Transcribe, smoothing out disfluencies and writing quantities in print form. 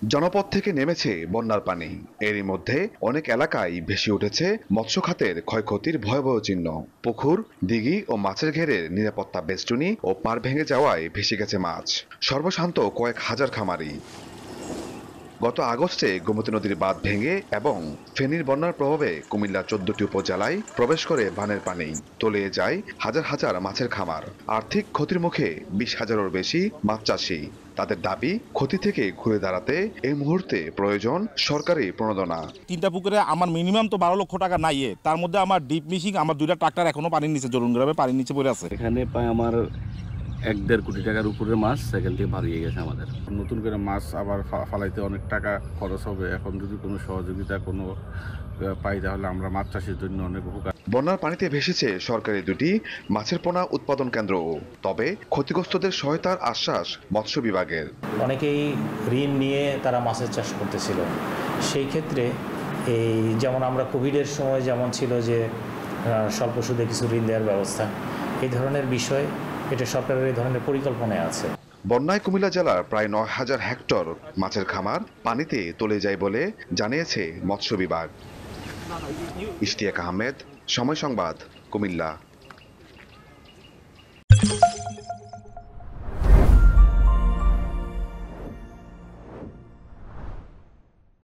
জনপদ থেকে নেমেছে বন্যার পানি। এরই মধ্যে অনেক এলাকায় ভেসে উঠেছে মৎস্য খাতের ক্ষয়ক্ষতির ভয়াবহ চিহ্ন। পুকুর, দিঘি ও মাছের ঘেরের নিরাপত্তা বেষ্টনী ও পাড় ভেঙে যাওয়ায় ভেসে গেছে মাছ। সর্বশান্ত কয়েক হাজার খামারি। গত আগস্টে গোমতী নদীর বাঁধ ভেঙে এবং ফেনীর বন্যার প্রভাবে কুমিল্লার 14টি উপজেলায় প্রবেশ করে বানের পানি, তলিয়ে যায় হাজার হাজার মাছের খামার। আর্থিক ক্ষতির মুখে 20,000-এরও বেশি মাছ চাষি। তাদের দাবি, ক্ষতি থেকে ঘুরে দাঁড়াতে এই মুহূর্তে প্রয়োজন সরকারি প্রণোদনা। 3টা পুকুরে আমার মিনিমাম তো 12 লক্ষ টাকা নাই, তার মধ্যে আমার ডিপ মিশিং, আমার 2টা ট্রাক্টর এখনো পানির নিচে, জরুন গ্রামে পানির নিচে পড়ে আছে। এখানে প্রায় আমার 1-1.5 কোটি টাকার উপরে মাছ সেখান থেকে হারিয়ে গেছে আমাদের। নতুন করে মাছ আবার ফালাইতে অনেক টাকা খরচ হবে। এখন যদি কোনো সহযোগিতা কোনো পাই তাহলে আমরা মাছ চাষের জন্য অনেক উপকার। বন্যার পানিতে ভেসেছে সরকারি 2টি মাছের পোনা উৎপাদন কেন্দ্রও। তবে ক্ষতিগ্রস্তদের সহায়তার আশ্বাস মৎস্য বিভাগের। অনেকেই ঋণ নিয়ে তারা মাছের চাষ করতেছিল। সেই ক্ষেত্রে এই যেমন আমরা কোভিডের সময় যেমন ছিল যে স্বল্প সুদে কিছু ঋণ দেওয়ার ব্যবস্থা, এই ধরনের বিষয় এটা সরকারের এই ধরনের পরিকল্পনায় আছে। বন্যায় কুমিল্লা জেলার প্রায় 9,000 হেক্টর মাছের খামার পানিতে তলিয়ে যায় বলে জানিয়েছে মৎস্য বিভাগ। ইশতিয়াক আহমেদ, সময় সংবাদ, কুমিল্লা।